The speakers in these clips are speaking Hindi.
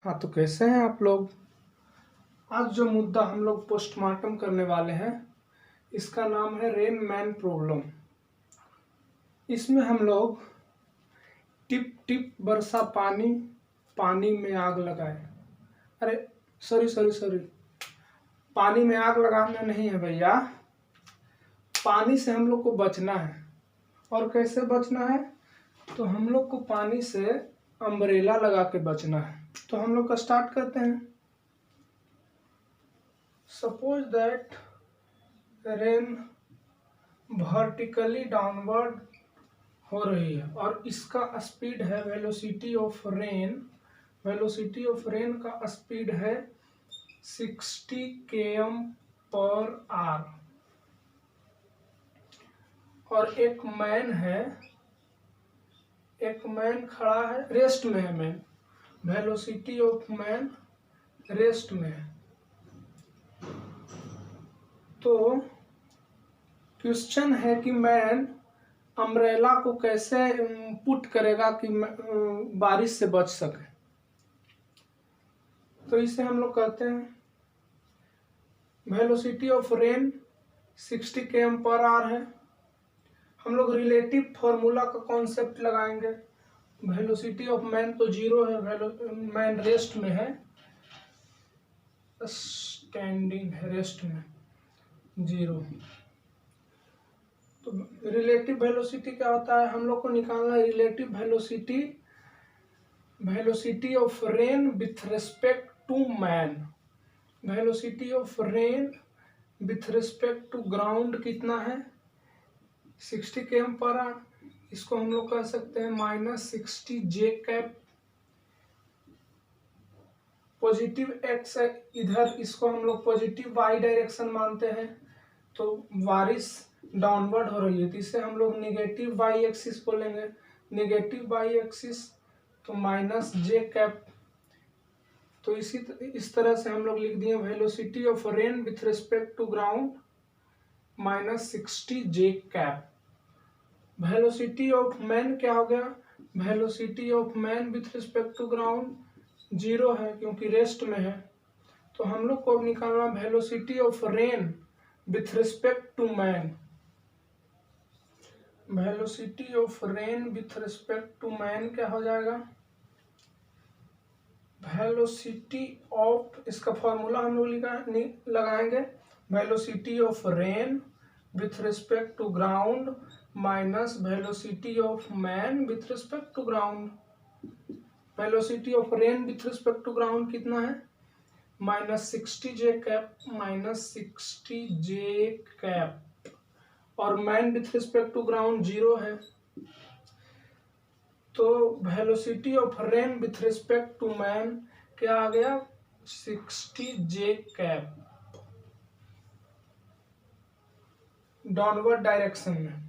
हाँ, तो कैसे हैं आप लोग। आज जो मुद्दा हम लोग पोस्टमार्टम करने वाले हैं इसका नाम है रेन मैन प्रॉब्लम। इसमें हम लोग टिप टिप बरसा पानी, पानी में आग लगाए। अरे सॉरी, पानी में आग लगाना नहीं है भैया, पानी से हम लोग को बचना है। और कैसे बचना है, तो हम लोग को पानी से अम्ब्रेला लगा के बचना है। तो हम लोग का स्टार्ट करते हैं। Suppose that rain vertically downward हो रही है और इसका स्पीड है velocity of rain. Velocity of rain का स्पीड है 60 km/h। और एक मैन खड़ा है, रेस्ट में है man. Velocity of man rest में है। तो क्वेश्चन है कि मैन अम्ब्रेला को कैसे पुट करेगा कि बारिश से बच सके। तो इसे हम लोग कहते हैं वेलोसिटी ऑफ रेन 60 km/h है। हम लोग रिलेटिव फॉर्मूला का कॉन्सेप्ट लगाएंगे। वेलोसिटी ऑफ मैन तो 0 है, मैन रेस्ट में है, स्टैंडिंग है, रेस्ट में 0। तो रिलेटिव वेलोसिटी क्या होता है, हम लोग को निकालना है relative velocity, velocity of rain with respect to man. Velocity of rain with respect to ground कितना है, 60 km/h। इसको हम लोग कह सकते हैं -60 j कैप। पॉजिटिव एक्स है इधर, इसको हम लोग पॉजिटिव वाई डायरेक्शन मानते हैं। तो बारिश डाउनवर्ड हो रही है तो इसे हम लोग निगेटिव वाई एक्सिस बोलेंगे। निगेटिव वाई एक्सिस तो -j कैप। तो इस तरह से हम लोग लिख दिए velocity of rain with respect to ground -60 j cap. Velocity of man क्या हो गया, velocity of man with respect to ground 0 है क्योंकि रेस्ट में है। तो हम लोग को अब निकालना velocity of rain with respect to man. Velocity of rain with respect to man क्या हो जाएगा, वेलोसिटी ऑफ, इसका फॉर्मूला हम लोग लगाएंगे velocity of rain with respect to ground minus velocity of man with respect to ground. Velocity of rain with respect to ground कितना है, -60 j कैप, -60 j कैप। और man with respect to ground 0 है। तो velocity of rain with respect to man क्या आ गया, 60 j कैप डाउनवर्ड डायरेक्शन में।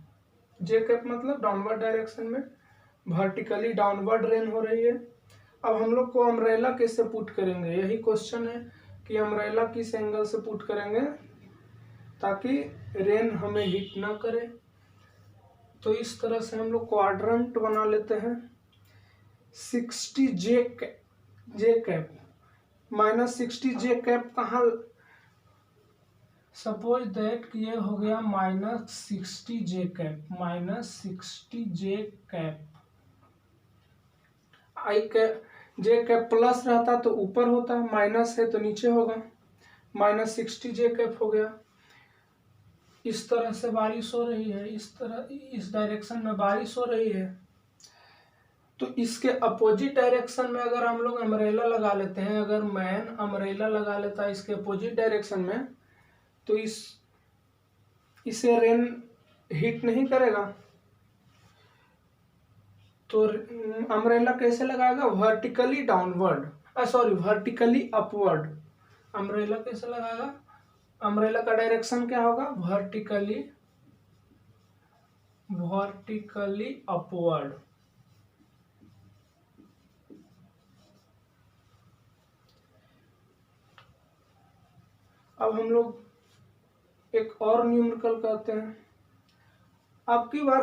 जे कैप मतलब डाउनवर्ड डायरेक्शन में, वर्टिकली डाउनवर्ड रेन हो रही है। अब हम लोग को अम्ब्रेला कैसे पुट करेंगे, यही क्वेश्चन है कि अम्ब्रेला किस एंगल से पुट करेंगे ताकि रेन हमें हिट ना करे। तो इस तरह से हम लोग क्वाड्रेंट बना लेते हैं। 60 j कैप -60 j कैप कहाँ, सपोज दैट कि ये हो गया -60 j कैप, -60 j कैप। आई कैप जे कैप प्लस रहता तो ऊपर होता, माइनस है तो नीचे होगा, -60 j कैप हो गया। इस तरह से बारिश हो रही है, इस डायरेक्शन में बारिश हो रही है। तो इसके अपोजिट डायरेक्शन में अगर हम लोग अम्ब्रेला लगा लेते हैं, अगर मैन अम्ब्रेला लगा लेता है इसके अपोजिट डायरेक्शन में, तो इसे रेन हिट नहीं करेगा। तो अम्ब्रेला कैसे लगाएगा, vertically downward, vertically upward. Umbrella कैसे लगाएगा, अम्ब्रेला का डायरेक्शन क्या होगा, वर्टिकली अपवर्ड। अब हम लोग एक और न्यूमेरिकल करते हैं। अब की बार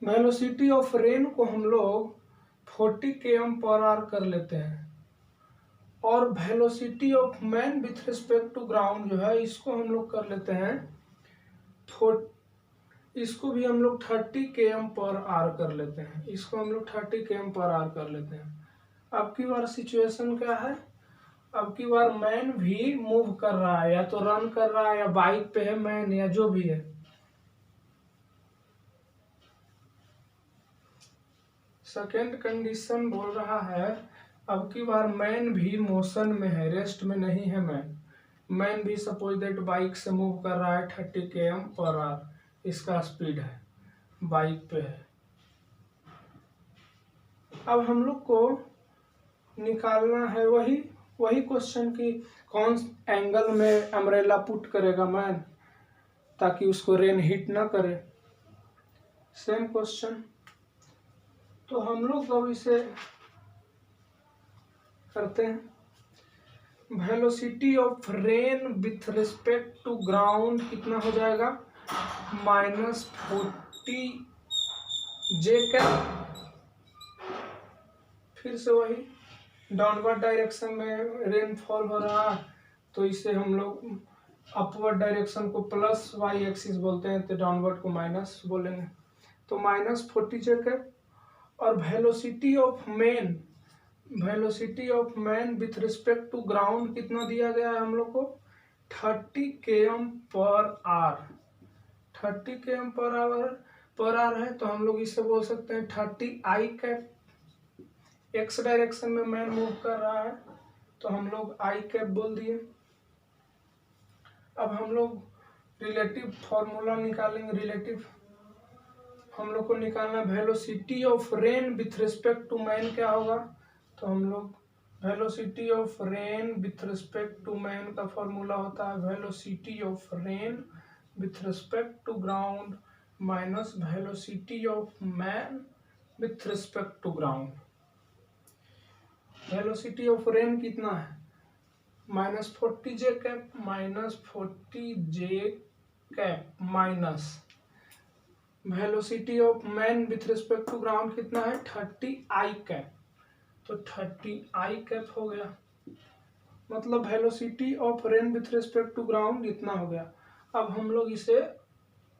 वेलोसिटी ऑफ रेन को हम लोग 40 km/h कर लेते हैं। और velocity of man with respect to ground जो है इसको हम लोग कर लेते हैं, इसको भी हम लोग 30 km/h कर लेते हैं, इसको हम लोग 30 km/h कर लेते हैं। अब की बार सिचुएशन क्या है, अब की बार मैन भी मूव कर रहा है, या तो रन कर रहा है या बाइक पे है मैन, या जो भी है। सेकेंड कंडीशन बोल रहा है अब की बार मैन भी मोशन में है, रेस्ट में नहीं है मैन भी सपोज दैट बाइक से मूव कर रहा है 30 km/h, इसका स्पीड है, बाइक पे है। अब हम लोग को निकालना है वही क्वेश्चन की कौन एंगल में अम्ब्रेला पुट करेगा मैन ताकि उसको रेन हिट ना करे, सेम क्वेश्चन। तो हम लोग अब इसे करते हैं, velocity of rain with respect to ground कितना हो जाएगा, -40 J। फिर से वही डाउनवर्ड डायरेक्शन में रेनफॉल हो रहा है, तो इसे हम लोग अपवर्ड डायरेक्शन को प्लस वाई एक्सिस बोलते हैं, तो डाउनवर्ड को माइनस बोलेंगे, तो -40 J। और velocity of man with respect to ground कितना दिया गया है हम लोग को, 30 km/h। 30 km/h है, तो हम लोग इसे बोल सकते हैं 30 I। एक्स डायरेक्शन में मैन मूव कर रहा है, तो हम लोग I बोल दिए। अब हम लोग रिलेटिव फॉर्मूला निकालेंगे, हम लोग को निकालना velocity of rain with respect to man क्या होगा, तो हम लोग velocity of rain with respect to man का फॉर्मूला होता है velocity of rain with respect to ground minus velocity of man with respect to ground. Velocity of rain कितना है, -40 J minus velocity of man with respect to ground कितना है 30 I। तो 30 I हो गया, मतलब velocity of rain with respect to ground इतना हो गया। अब हम लोग इसे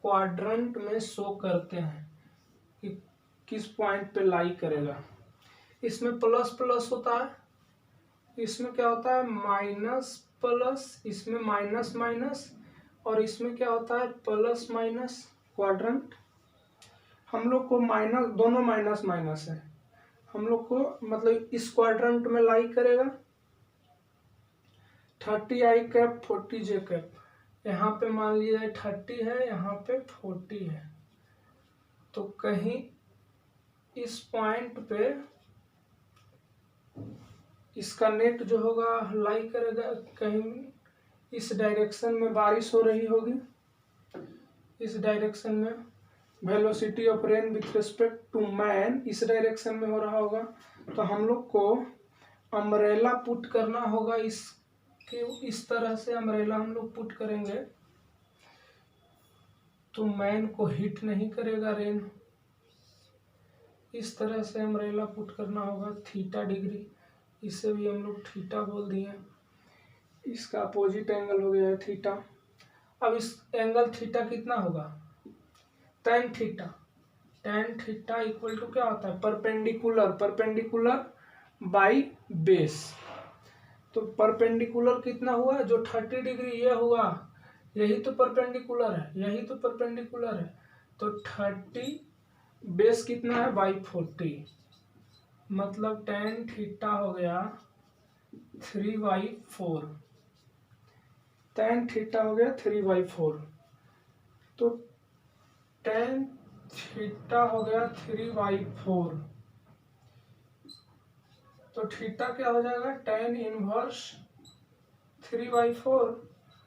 क्वाड्रेंट में शो करते हैं कि किस पॉइंट पे लाई करेगा। इसमें प्लस प्लस होता है, इसमें क्या होता है माइनस प्लस, इसमें माइनस माइनस, और इसमें क्या होता है प्लस माइनस। क्वाड्रेंट हम लोग को माइनस, दोनों माइनस माइनस है, हम लोग को मतलब इस क्वाड्रेंट में लाई करेगा 30 I 40 J। यहाँ पे मान लीजिए 30 है, यहाँ पे 40 है, तो कहीं इस पॉइंट पे इसका नेट जो होगा लाई करेगा, कहीं इस डायरेक्शन में बारिश हो रही होगी, इस डायरेक्शन में velocity of rain with respect to man इस डायरेक्शन में हो रहा होगा, तो हम लोग को अम्ब्रेला पुट करना होगा, इस तरह से अम्ब्रेला हम लोग पुट करेंगे तो मैन को हिट नहीं करेगा रेन। इस तरह से अम्ब्रेला पुट करना होगा थीटा डिग्री, इसे भी हम लोग थीटा बोल दिए, इसका अपोजिट एंगल हो गया है थीटा। अब इस एंगल थीटा कितना होगा tan थीटा इक्वल टू क्या होता है परपेंडिकुलर बाई बेस। तो परपेंडिकुलर कितना हुआ, जो 30 डिग्री ये हुआ, यही तो परपेंडिकुलर है, तो 30 बेस कितना है बाई 40, मतलब tan थीटा हो गया 3/4, tan थीटा हो गया 3/4, तो tan थीटा हो गया 3/4, तो थीटा क्या हो जाएगा tan इनवर्स 3/4,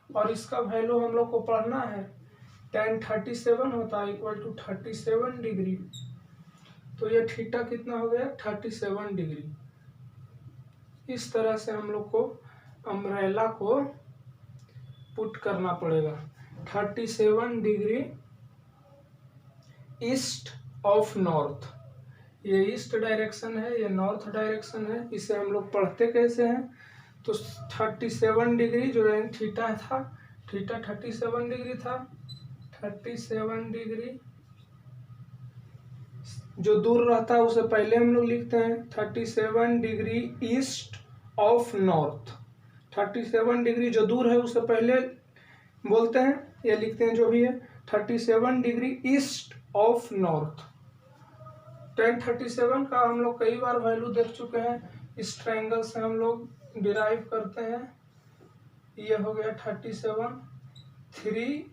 और इसका वैल्यू हम लोग को पढ़ना है, tan 37 होता है इक्वल टू 37 डिग्री, तो ये थीटा कितना हो गया 37 डिग्री। इस तरह से हम लोग को अम्ब्रेला को पुट करना पड़ेगा 37 डिग्री ईस्ट ऑफ नॉर्थ, ये ईस्ट डायरेक्शन है, ये नॉर्थ डायरेक्शन है। इसे हम लोग पढ़ते कैसे हैं, तो 37 डिग्री जो रेन थीटा था, थीटा 37 डिग्री था, 37 डिग्री जो दूर रहता है उसे पहले हम लोग लिखते हैं 37 degree east of north. 37 degree जो दूर है उसे पहले बोलते हैं या लिखते हैं, जो भी है 37 degree east of north. tan 37 का हम लोग कई बार वैल्यू देख चुके हैं। इस ट्रायंगल से हम लोग डिराइव करते हैं। ये हो गया 37, 3,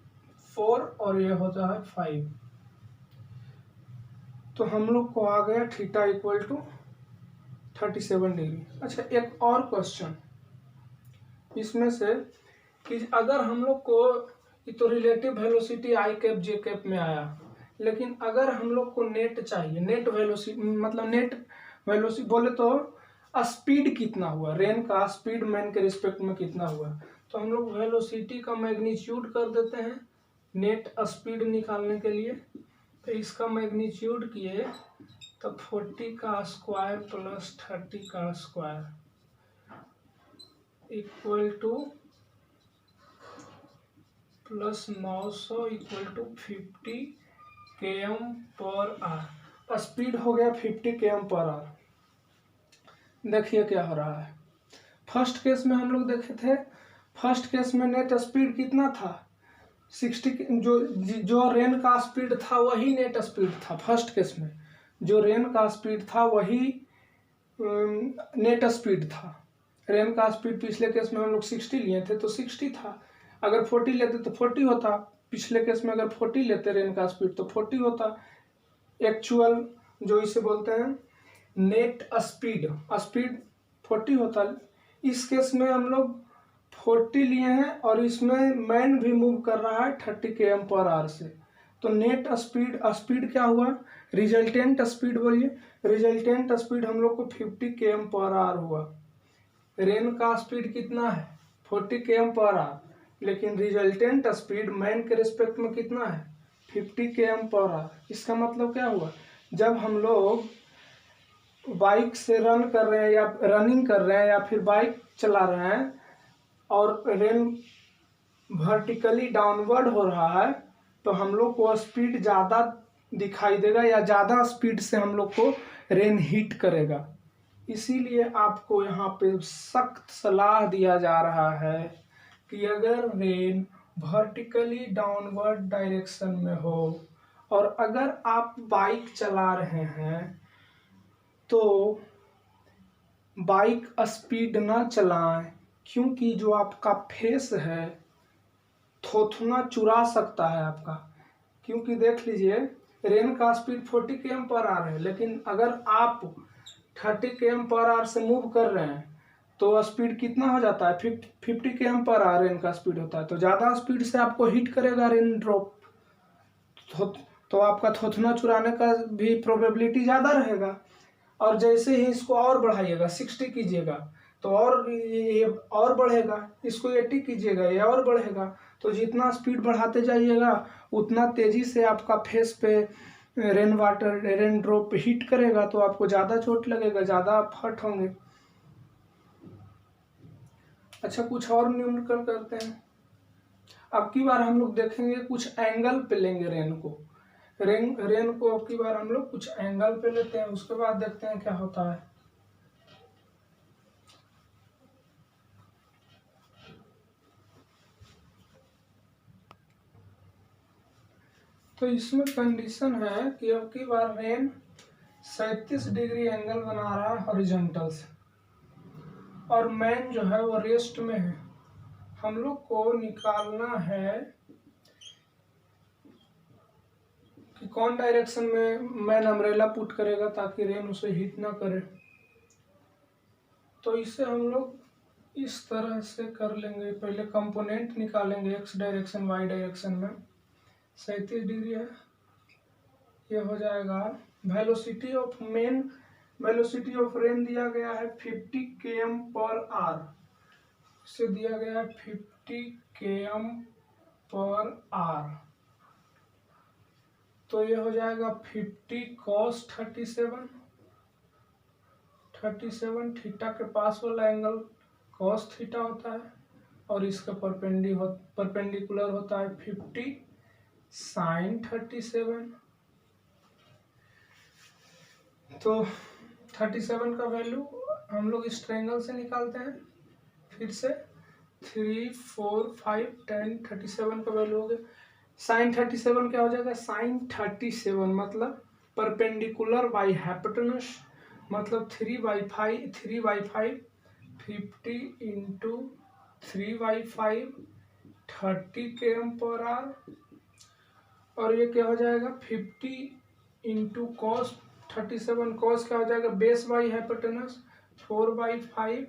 4 और ये होता है 5। तो हम लोग को आ गया थीटा इक्वल टू 37 डिग्री। अच्छा, एक और क्वेश्चन इसमें से कि अगर हम लोग को, ये तो रिलेटिव वेलोसिटी आई कैप जे कैप में आया, लेकिन अगर हम लोग को नेट चाहिए, नेट वेलोसिटी मतलब नेट वेलोसिटी बोले तो स्पीड कितना हुआ, रेन का स्पीड मैन के रिस्पेक्ट में कितना हुआ, तो हम लोग वेलोसिटी का मैग्नीट्यूड कर देते हैं नेट स्पीड निकालने के लिए। तो इसका मैग्नीट्यूड किए तो 40 का स्क्वायर प्लस 30 का square equal to plus 900 equal to 50 km/h। Speed हो गया 50 km/h। देखिए क्या हो रहा है। फर्स्ट केस में हम लोग देखे थे, फर्स्ट केस में नेट स्पीड कितना था 60, जो रेन का स्पीड था वही नेट स्पीड था। फर्स्ट केस में जो रेन का स्पीड था वही नेट स्पीड था। रेन का स्पीड पिछले केस में हम लोग 60 लिए थे तो 60 था, अगर 40 लेते तो 40 होता। पिछले केस में अगर 40 लेते रेन का स्पीड तो 40 होता। एक्चुअल जो इसे बोलते हैं नेट स्पीड, स्पीड 40 होता। इस केस में हम लोग 40 लिए हैं और इसमें मैन भी मूव कर रहा है 30 km/h से, तो नेट स्पीड, स्पीड क्या हुआ, रिजल्टेंट स्पीड बोलिए, रिजल्टेंट स्पीड हम लोग को 50 km/h हुआ। रेन का स्पीड कितना है 40 km/h, लेकिन रिजल्टेंट स्पीड मैन के रिस्पेक्ट में कितना है 50 km/h। इसका मतलब क्या हुआ, जब हम लोग बाइक से रन कर रहे हैं या रनिंग कर रहे हैं या फिर बाइक चला रहे हैं और रेन वर्टिकली डाउनवर्ड हो रहा है, तो हम लोग को स्पीड ज़्यादा दिखाई देगा या ज़्यादा स्पीड से हम लोग को रेन हिट करेगा। इसीलिए आपको यहाँ पे सख्त सलाह दिया जा रहा है कि अगर रेन वर्टिकली डाउनवर्ड डायरेक्शन में हो और अगर आप बाइक चला रहे हैं तो बाइक स्पीड ना चलाएं, क्योंकि जो आपका फेस है थोथना चुरा सकता है आपका। क्योंकि देख लीजिए रेन का स्पीड 40 km/h है, लेकिन अगर आप 30 km/h से मूव कर रहे हैं तो स्पीड कितना हो जाता है 50 km/h रेन का स्पीड होता है। तो ज़्यादा स्पीड से आपको हिट करेगा रेन ड्रॉप, तो आपका थोथना चुराने का भी प्रोबेबिलिटी ज़्यादा रहेगा। और जैसे ही इसको और बढ़ाइएगा 60 कीजिएगा तो और ये और बढ़ेगा, इसको 80 कीजिएगा ये और बढ़ेगा। तो जितना स्पीड बढ़ाते जाइएगा उतना तेज़ी से आपका फेस पे रेन ड्रॉप हिट करेगा, तो आपको ज़्यादा चोट लगेगा, ज़्यादा आप हर्ट होंगे। अच्छा, कुछ और न्यूमेरिकल करते हैं। अब की बार हम लोग देखेंगे कुछ एंगल पे लेंगे रेन को, रेन को अब की बार हम लोग कुछ एंगल पे लेते हैं, उसके बाद देखते हैं क्या होता है। तो इसमें कंडीशन है कि अब की बार रेन 37 डिग्री एंगल बना रहा है हॉरिजॉन्टल से और मैन जो है वो रेस्ट में है। हम लोग को निकालना है कि कौन डायरेक्शन में मैन अम्ब्रेला पुट करेगा ताकि रेन उसे हिट ना करे। तो इसे हम लोग इस तरह से कर लेंगे, पहले कंपोनेंट निकालेंगे एक्स डायरेक्शन वाई डायरेक्शन में। 37 डिग्री है, ये हो जाएगा velocity of main, velocity of rain दिया गया है 50 km/h, इसे दिया गया है 50 km/h। तो ये हो जाएगा 50 cos 37 थीटा के पास वाला एंगल cos थीटा होता है और इसका परपेंडिकुलर होता है 50 sin 37। तो 37 का वैल्यू हम लोग इस ट्रायंगल से निकालते हैं। फिर से 3 4 5 10 37 का वैल्यू हो गया। sin 37 क्या हो जाएगा? sin 37 मतलब परपेंडिकुलर बाई हाइपोटेनस, मतलब 3/5 50 इंटू 3/5 30 km/h। और ये क्या हो जाएगा? 50 इंटू कॉस 37, कॉस क्या हो जाएगा? बेस बाई हाइपोटेनस 4/5,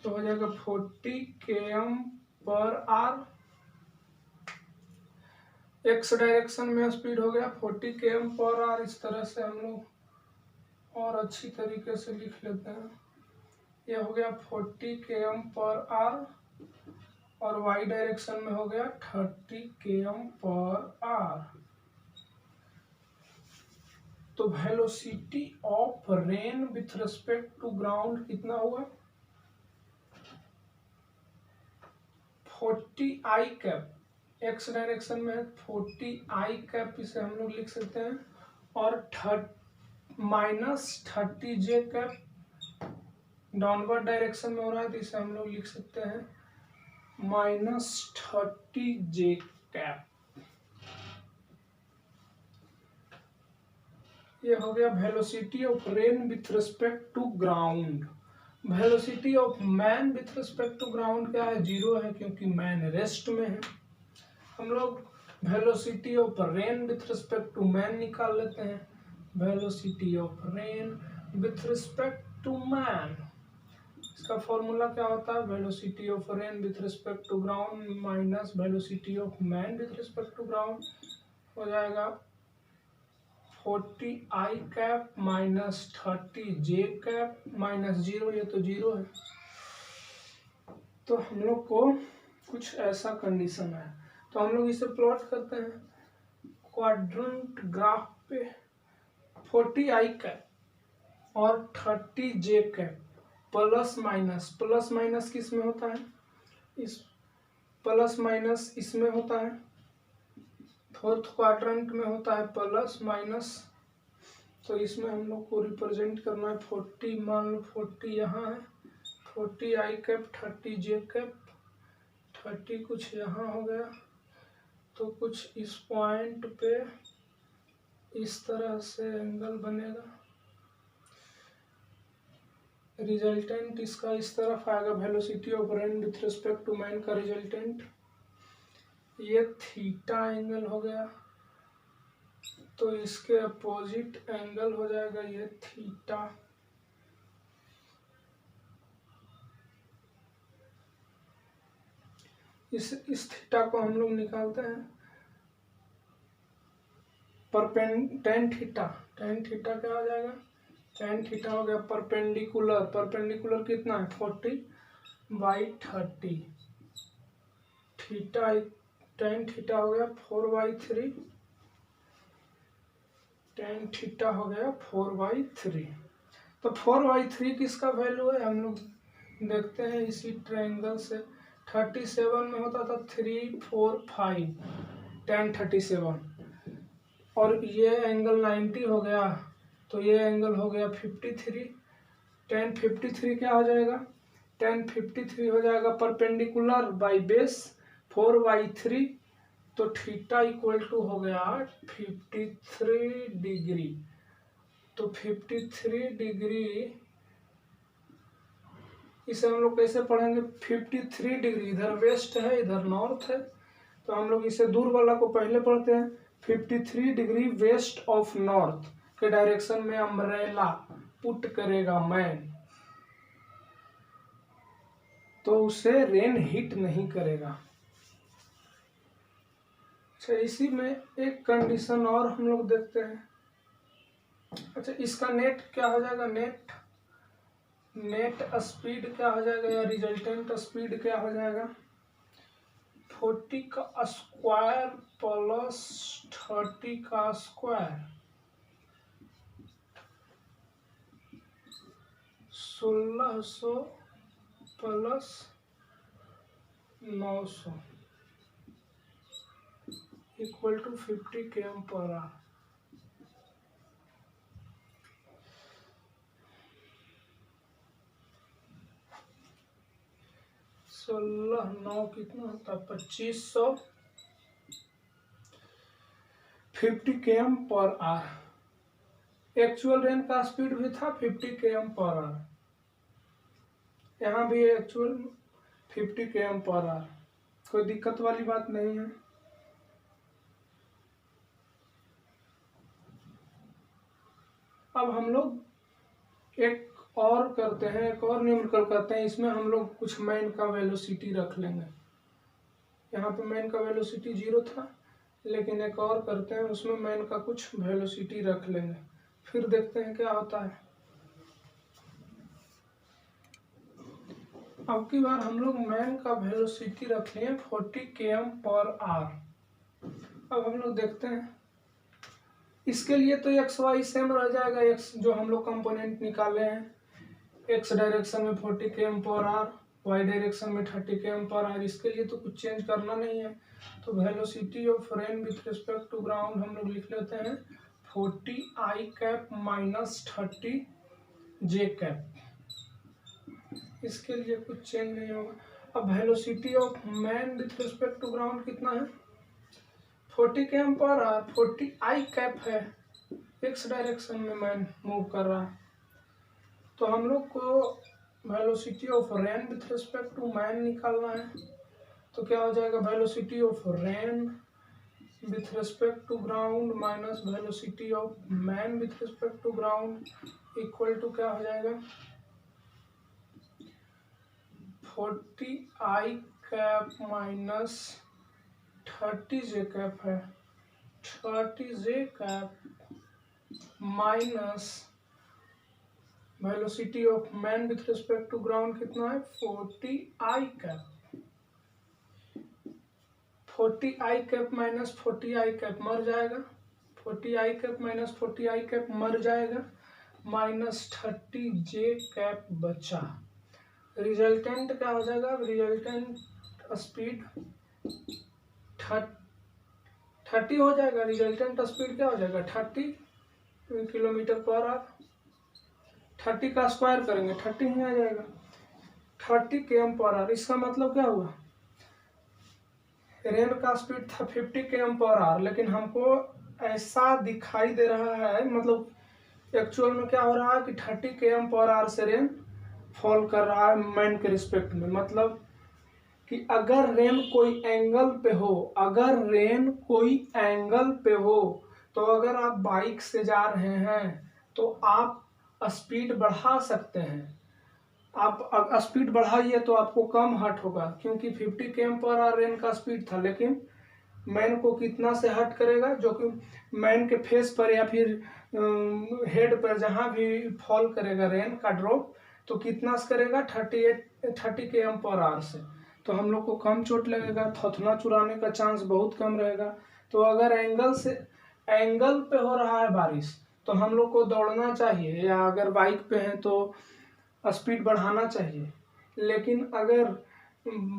तो हो जाएगा 40 km/h। एक्स डायरेक्शन में स्पीड हो गया 40 km/h। इस तरह से हम लोग और अच्छी तरीके से लिख लेते हैं। ये हो गया 40 km/h और वाई डायरेक्शन में हो गया 30 km/h। तो velocity of rain with respect to ground कितना हुआ? 40 आई कैप, एक्स डायरेक्शन में 40 आई कैप, इसे हम लोग लिख सकते हैं। और -30 जे कैप डाउनवर्ड डायरेक्शन में हो रहा है, तो इसे हम लोग लिख सकते हैं -30 जे कैप। ये हो गया velocity of rain with respect to ground. Velocity of man with respect to ground क्या है? 0 है, क्योंकि मैन रेस्ट में है। हम लोग velocity of rain with respect to man निकाल लेते हैं। Velocity of rain with respect to man, इसका फॉर्मूला क्या होता है? Velocity of rain with respect to ground minus velocity of man with respect to ground, हो जाएगा 40 I cap minus 30 J cap minus 0, ये तो 0 है। तो हम लोग को कुछ ऐसा कंडीशन है, तो हम लोग इसे प्लॉट करते हैं क्वाड्रेंट ग्राफ पे। 40 आई कैप और 30 जे कैप प्लस माइनस किस में होता है? इस प्लस माइनस इसमें होता है, फोर्थ क्वाड्रेंट में होता है प्लस माइनस। तो इसमें हम लोग को रिप्रेजेंट करना है 40, मान लो 40 यहाँ है, 40 आई कैप 30 जे कैप, 30 कुछ यहाँ हो गया, तो कुछ इस पॉइंट पे इस तरह से एंगल बनेगा। रिजल्टेंट इसका इस तरफ आएगा, velocity of rain with respect to man का रिजल्टेंट। ये थीटा एंगल हो गया, तो इसके अपोजिट एंगल हो जाएगा ये थीटा। इस थीटा को हम लोग निकालते हैं टेन थीटा क्या हो जाएगा? टेन थीटा हो गया परपेंडिकुलर कितना है? 40/30। थीटा टेन थीटा हो गया 4/3, टेन थीटा हो गया 4/3। तो 4/3 किसका वैल्यू है? हम लोग देखते हैं इसी ट्रायंगल से। 37 में होता था 3 4 5 10 37, और ये एंगल 90 हो गया, तो ये एंगल हो गया 53। 10 53 क्या हो जाएगा? 10 53 हो जाएगा परपेंडिकुलर बाई बेस 4/3, तो थीटा इक्वल टू हो गया 53 डिग्री। तो 53 डिग्री इसे हम लोग कैसे पढ़ेंगे? 53 डिग्री, इधर वेस्ट है इधर नॉर्थ है, तो हम लोग इसे दूर वाला को पहले पढ़ते हैं। 53 डिग्री वेस्ट ऑफ नॉर्थ के डायरेक्शन में अम्ब्रेला पुट करेगा मैन, तो उसे रेन हिट नहीं करेगा। अच्छा, इसी में एक कंडीशन और हम लोग देखते हैं। अच्छा, इसका नेट क्या हो जाएगा? नेट स्पीड क्या हो जाएगा, या रिजल्टेंट स्पीड क्या हो जाएगा? 40 का स्क्वायर प्लस 30 का square 1600 plus 900 equal to 50 km/h। सोलह 9 कितना होता है 2500 50 km/h। एक्चुअल रेन का स्पीड भी था 50 km/h। यहाँ भी एक्चुअल 50 km/h, कोई दिक्कत वाली बात नहीं है। अब हम लोग एक और करते हैं, एक और न्यूमेरिकल करते हैं। इसमें हम लोग कुछ मैन का वेलोसिटी रख लेंगे। यहाँ पे मैन का वेलोसिटी 0 था, लेकिन एक और करते हैं, उसमें मैन का कुछ वेलोसिटी रख लेंगे, फिर देखते हैं क्या होता है। अब की बार हम लोग मैन का वेलोसिटी रख लिए 40 km/h। अब हम लोग देखते हैं, इसके लिए तो एक्स वाई सेम रह जाएगा। एक्स जो हम लोग कंपोनेंट निकाले हैं, एक्स डायरेक्शन में 40 km/h, वाई डायरेक्शन में 30 km/h, इसके लिए तो कुछ चेंज करना नहीं है। तो velocity of rain with respect to ground हम लोग लिख लेते हैं 40I cap minus 30J cap. इसके लिए कुछ चेंज नहीं होगा। अब velocity of man with respect to ground कितना है 40 km/h, 40I कैप है, एक्स डायरेक्शन में मैन मूव कर रहा है। तो हम लोग को velocity of rain with respect to man निकालना है। तो क्या हो जाएगा velocity of rain with respect to ground minus velocity of man with respect to ground equal to क्या हो जाएगा 40I cap minus 30J cap है, 30J cap minus velocity of man with respect to ground कितना है 40I cap. 40I cap minus 40I cap मर जाएगा, 40I cap minus 40I cap मर जाएगा, माइनस 30J कैप बचा। रिजल्टेंट क्या हो जाएगा, रिजल्टेंट स्पीड 30 हो जाएगा। रिजल्टेंट स्पीड क्या हो जाएगा 30 km/h। 30 का स्क्वायर करेंगे 30 ही आ जाएगा, 30 km/h। इसका मतलब क्या हुआ, रेन का स्पीड था 50 km/h, लेकिन हमको ऐसा दिखाई दे रहा है, मतलब एक्चुअल में क्या हो रहा है कि 30 km/h से रेन फॉल कर रहा है मैन के रिस्पेक्ट में। मतलब कि अगर रेन कोई एंगल पे हो, अगर रेन कोई एंगल पे हो, तो अगर आप बाइक से जा रहे हैं तो आप स्पीड बढ़ा सकते हैं। आप स्पीड बढ़ाइए तो आपको कम हट होगा, क्योंकि 50 km/h रेन का स्पीड था, लेकिन मैन को कितना से हट करेगा, जो कि मैन के फेस पर या फिर हेड पर जहाँ भी फॉल करेगा रेन का ड्रॉप, तो कितना से करेगा 30 km/h से। तो हम लोग को कम चोट लगेगा, थथना चुराने का चांस बहुत कम रहेगा। तो अगर एंगल पे हो रहा है बारिश, तो हम लोग को दौड़ना चाहिए, या अगर बाइक पे हैं तो स्पीड बढ़ाना चाहिए। लेकिन अगर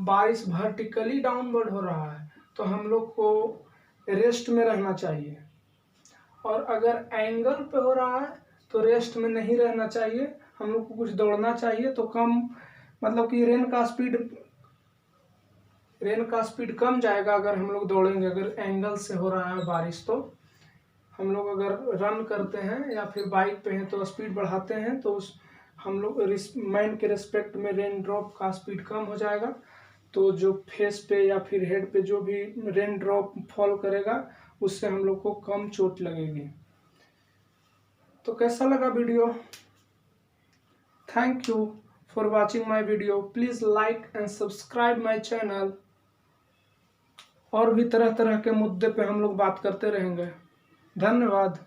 बारिश वर्टिकली डाउनवर्ड हो रहा है तो हम लोग को रेस्ट में रहना चाहिए, और अगर एंगल पे हो रहा है तो रेस्ट में नहीं रहना चाहिए, हम लोग को कुछ दौड़ना चाहिए। तो कम, मतलब कि रेन का स्पीड कम जाएगा अगर हम लोग दौड़ेंगे। अगर एंगल से हो रहा है बारिश, तो हम लोग अगर रन करते हैं या फिर बाइक पे हैं तो स्पीड बढ़ाते हैं, तो हम लोग मैन के रिस्पेक्ट में रेन ड्रॉप का स्पीड कम हो जाएगा। तो जो फेस पे या फिर हेड पे जो भी रेन ड्रॉप फॉल करेगा, उससे हम लोग को कम चोट लगेगी। तो कैसा लगा video? Thank you for watching my video. Please like and subscribe my channel. और भी तरह तरह के मुद्दे पे हम लोग बात करते रहेंगे। धन्यवाद।